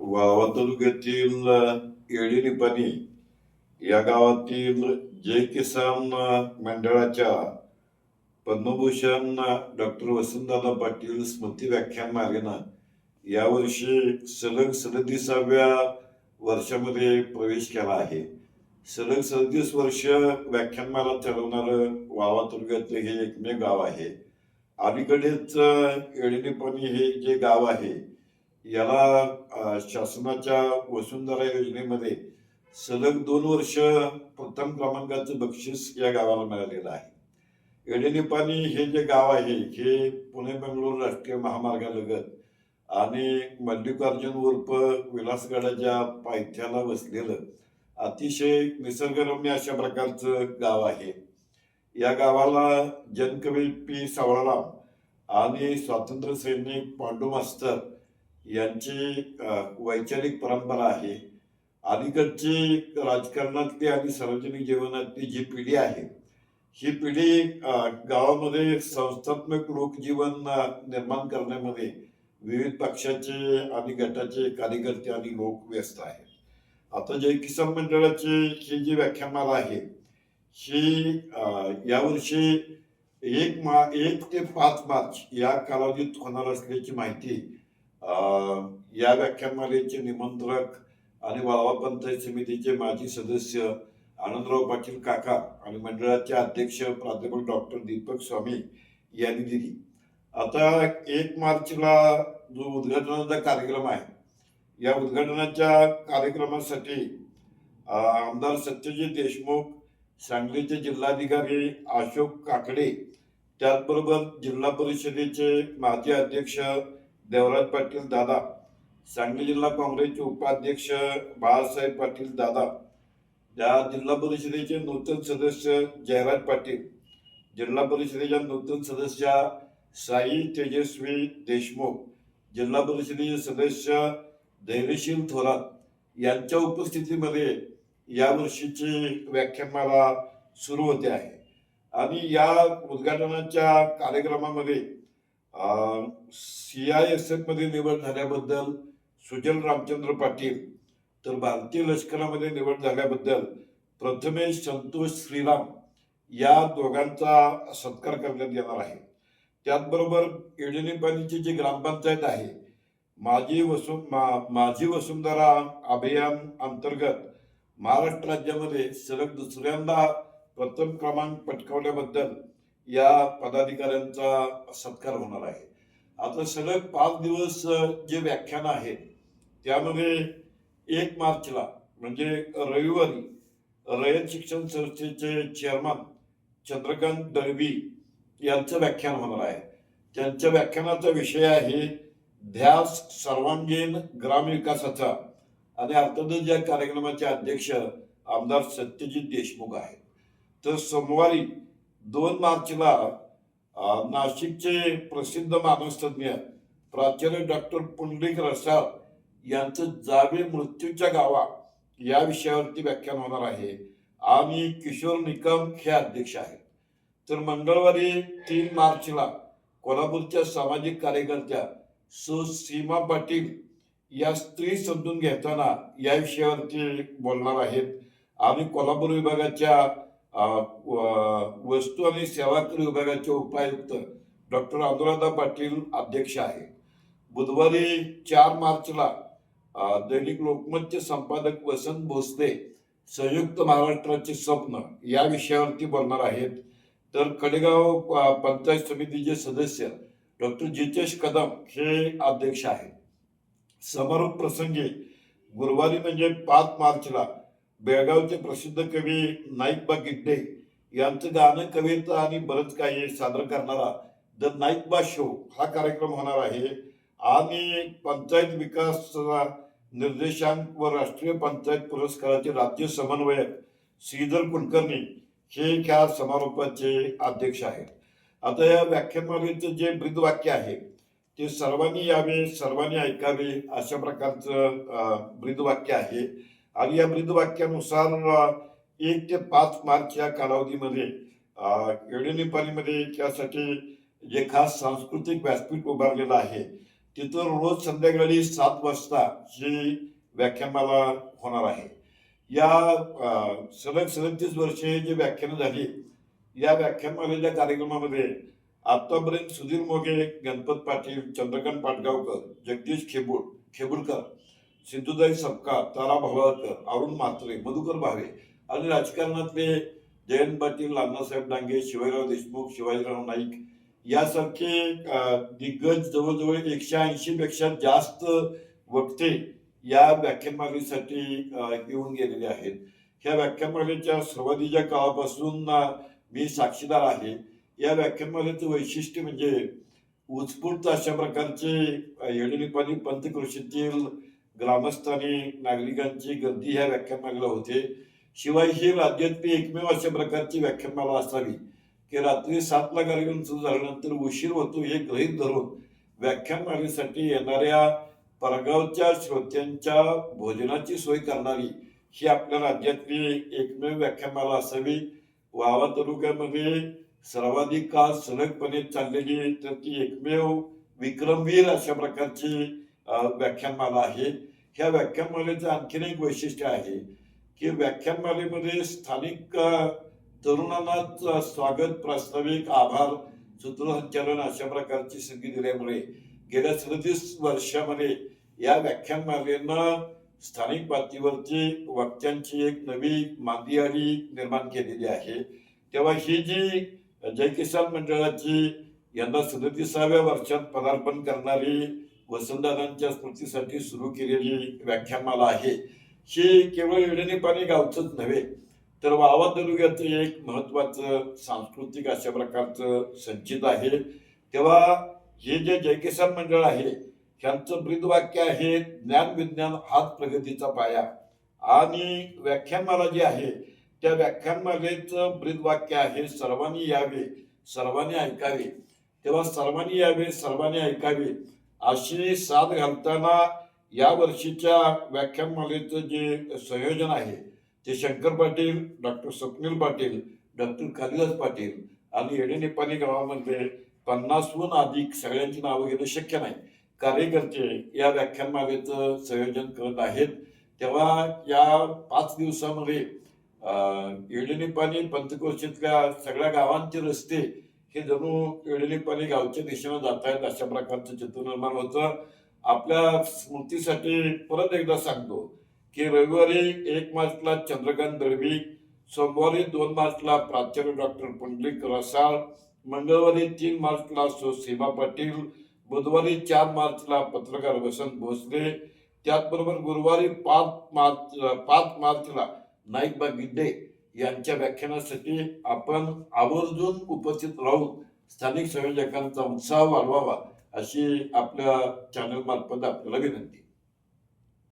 वावा तालुक्यातील येळी या गावातील जय किसान मंडळाच्या पद्मभूषण डॉक्टर वसंतदादा पाटील स्मृती व्याख्यानमालेनं यावर्षी सलग 37व्या वर्षामध्ये प्रवेश केला आहे. सलग 37 वर्ष व्याख्यानमाला ठरवणारं वावा तालुक्यातलं हे एकमेव गाव आहे. अलीकडेच येळी हे जे गाव आहे याला शासनाच्या वसुंधरा योजनेमध्ये सलग 2 वर्ष प्रथम क्रमांकाचं बक्षीस या गावाला मिळालेलं आहे. येडेनिपाणी हे जे गाव आहे हे पुणे बेंगलोर राष्ट्रीय महामार्गालगत आणि मल्लिकार्जुन उर्फ विलासगडाच्या पायथ्याला वसलेलं अतिशय निसर्गरम्य अशा प्रकारचं गाव आहे. या गावाला जनकवी पी सावळाराम आणि स्वातंत्र्य सैनिक पांडू मास्तर यांची वैचारिक परंपरा आहे. अलीकडची राजकारणातली आणि सार्वजनिक जीवनातली जी पिढी आहे ही पिढी गावामध्ये संस्थात्मक लोकजीवन निर्माण करण्यामध्ये विविध पक्षाचे आणि गटाचे कार्यकर्ते आणि लोक व्यस्त आहेत. आता जय किसान मंडळाची ही जी व्याख्यानमाला आहे ही यावर्षी 1 ते 5 मार्च या कालावधीत होणार असल्याची माहिती या व्याख्यानमालेचे निमंत्रक आणि वाळवा पंचायत समितीचे माजी सदस्य आनंदराव पाटील काका आणि मंडळाचे अध्यक्ष प्राध्यापक डॉक्टर दीपक स्वामी यांनी दिली. आता 1 मार्चला जो उद्घाटनाचा कार्यक्रम आहे या उद्घाटनाच्या कार्यक्रमासाठी आमदार सत्यजित देशमुख, सांगलीचे जिल्हाधिकारी अशोक काकडे, त्याचबरोबर जिल्हा परिषदेचे माजी अध्यक्ष देवराज पाटील दादा, सांगली जिल्हा काँग्रेसचे उपाध्यक्ष बाळासाहेब पाटील दादा, त्या जिल्हा परिषदेचे नूतन सदस्य जयराज पाटील, जिल्हा परिषदेच्या नूतन सदस्या साई तेजस्वी देशमुख, जिल्हा परिषदेचे सदस्य धैर्यशील थोरात यांच्या उपस्थितीमध्ये यावर्षीची व्याख्यानमाला सुरू होते आहे. आणि या उद्घाटनाच्या कार्यक्रमामध्ये CISF मध्ये निवड झाल्याबद्दल सुजल रामचंद्र पाटील, तर भारतीय लष्करामध्ये निवड झाल्याबद्दल प्रथमेश संतोष श्रीराम या दोघांचा सत्कार करण्यात येणार आहे. त्याचबरोबर येडेनिपाणीची जी ग्रामपंचायत आहे माझी वसुंधरा अभियान अंतर्गत महाराष्ट्र राज्यामध्ये सलग दुसऱ्यांदा प्रथम क्रमांक पटकावल्याबद्दल या पदाधिकाऱ्यांचा सत्कार होणार आहे. आता सलग 5 दिवस जे व्याख्यान आहे त्यामध्ये 1 मार्चला म्हणजे रविवारी रयत शिक्षण संस्थेचे चेअरमन चंद्रकांत दळवी यांचं व्याख्यान होणार आहे. त्यांच्या व्याख्यानाचा विषय आहे ध्यास सर्वांगीण ग्रामविकासाचा आणि अर्थातच या कार्यक्रमाचे अध्यक्ष आमदार सत्यजित देशमुख आहेत. तर सोमवारी 2 मार्चला नाशिकचे प्रसिद्ध मानसतज्ञ प्राचार्य डॉक्टर पुंडलिक रसाळ यांचं जावे मृत्यूच्या गावा या विषयावरती व्याख्यान होणार आहे आणि किशोर निकम हे अध्यक्ष आहेत. तर मंगळवारी 3 मार्चला कोल्हापूरच्या सामाजिक कार्यकर्त्या सीमा पाटील या स्त्री समजून घेताना या विषयावरती बोलणार आहेत. आणि कोल्हापूर विभागाच्या वस्तू आणि सेवा कर विभागाचे उपायुक्त डॉक्टर अनुराधा पाटील अध्यक्ष आहेत. बुधवारी 4 मार्चला दैनिक लोकमतचे संपादक वसंत भोसले संयुक्त महाराष्ट्राचे स्वप्न या विषयावरती बोलणार आहेत. तर कडेगाव पंचायत समितीचे सदस्य डॉक्टर जितेश कदम हे अध्यक्ष आहेत. समारोप प्रसंगी गुरुवारी म्हणजे 5 मार्चला बेळगावचे प्रसिद्ध कवी नाईकबा गिड्डे यांचं गाणं, कविता आणि बरंच काही सादर करणारा द नाईकबा शो हा कार्यक्रम होणार आहे. आणि पंचायत विकास निर्देशांक व राष्ट्रीय पंचायत पुरस्काराचे राज्य समन्वयक श्रीधर कुलकर्णी हे या समारोपाचे अध्यक्ष आहेत. आता या व्याख्यानमालेचं जे ब्रीदवाक्य आहे ते सर्वांनी यावे, सर्वांनी ऐकावे अशा प्रकारचं ब्रीदवाक्य आहे. आणि या ब्रीदवाक्यानुसार 1 ते 5 मार्च या कालावधीमध्ये येडेनिपाणीमध्ये त्यासाठी जे खास सांस्कृतिक व्यासपीठ उभारलेलं आहे तिथं रोज संध्याकाळी 7 वाजता ही व्याख्यानमाला होणार आहे. या सलग 37 वर्षे जी व्याख्यानं झाली, या व्याख्यानमालेच्या कार्यक्रमामध्ये आतापर्यंत सुधीर मोघे, गणपत पाटील, चंद्रकांत पाटगावकर, जगदीश खेबुडकर, सिद्धूताई सपकाळ, तारा भवाळकर, अरुण म्हात्रे, मधुकर भावे आणि राजकारणातले जयंत पाटील, अण्णासाहेब डांगे, शिवाजीराव देशमुख, शिवाजीराव नाईक यासारखे दिग्गज जवळजवळ 180 पेक्षा जास्त वक्ते या व्याख्यानमालेसाठी येऊन गेलेले आहेत. ह्या व्याख्यानमालेच्या सुरुवातीच्या काळापासून मी साक्षीदार आहे. या व्याख्यानमालेचं वैशिष्ट्य म्हणजे उत्स्फूर्त अशा प्रकारचे येडीनिपाणी पंचक्रोशीतील ग्रामस्थांनी नागरिकांची गर्दी ह्या व्याख्यानमालेला होते. शिवाय ही राज्यातली एकमेव अशा प्रकारची व्याख्यानमाला असावी की रात्री 7ला कार्यक्रम सुरू झाल्यानंतर उशीर होतो हे गृहीत धरून व्याख्यानमालेसाठी येणाऱ्या परगावच्या श्रोत्यांच्या भोजनाची सोय करणारी ही आपल्या राज्यातली एकमेव व्याख्यानमाला असावी. वावा तालुक्यामध्ये सर्वाधिक काळ सलगपणे चाललेली तर ती एकमेव विक्रमवीर अशा प्रकारची व्याख्यानमाला आहे. ह्या व्याख्यानमालेचं आणखीन एक वैशिष्ट्य आहे की व्याख्यानमालेमध्ये स्थानिक तरुणांना स्वागत, प्रास्ताविक, आभार, सूत्रसंचालन अशा प्रकारची संधी दिल्यामुळे गेल्या 37 वर्षामध्ये या व्याख्यानमालेनं स्थानिक पातळीवरची वक्त्यांची एक नवी मांदियाळी निर्माण केलेली आहे. तेव्हा ही जी जय किसान मंडळाची यंदा 37व्या वर्षात पदार्पण करणारी वसंतदादांच्या स्मृतीसाठी सुरू केलेली व्याख्यानमाला आहे, ही केवळ येडीनिपाणी गावचंच नव्हे तर वावा तालुक्याचं एक महत्वाचं सांस्कृतिक अशा प्रकारचं संचित आहे. तेव्हा हे जे जय किसान मंडळ आहे ह्यांचं ब्रीदवाक्य आहे, ज्ञान विज्ञान हाच प्रगतीचा पाया. आणि व्याख्यानमाला जी आहे त्या व्याख्यानमालेचं ब्रीदवाक्य आहे, सर्वांनी यावे, सर्वांनी ऐकावे. तेव्हा सर्वांनी यावे, सर्वांनी ऐकावे अशी साथ घालताना या वर्षीच्या व्याख्यानमालेचं जे संयोजन आहे ते शंकर पाटील, डॉक्टर स्वप्नील पाटील, डॉक्टर कालिदास पाटील आणि येडीनिपाणी गावामध्ये 50हून अधिक, सगळ्यांची नावं घेणं शक्य नाही, कार्यकर्ते या व्याख्यानमालेचं संयोजन करत आहेत. तेव्हा या 5 दिवसामध्ये येडीनिपाणी पंचक्रोशीतल्या सगळ्या गावांचे रस्ते हे जणू येडीनिपाणी गावच्या दिशेनं जात आहेत अशा प्रकारचं चित्र निर्माण होतं. आपल्या स्मृतीसाठी परत एकदा सांगतो की रविवारी 1 मार्चला चंद्रकांत दळवी, सोमवारी 2 मार्चला प्राचार्य डॉक्टर पुंडलिक रसाळ, मंगळवारी 3 मार्चला सीमा पाटील, बुधवारी 4 मार्चला पत्रकार वसंत भोसले, त्याचबरोबर गुरुवारी 5 मार्चला नाईकबा गिड्डे यांच्या व्याख्यानासाठी आपण आवर्जून उपस्थित राहून स्थानिक संयोजकांचा उत्साह वाढवावा अशी आपल्या चॅनल मार्फत आपल्याला विनंती.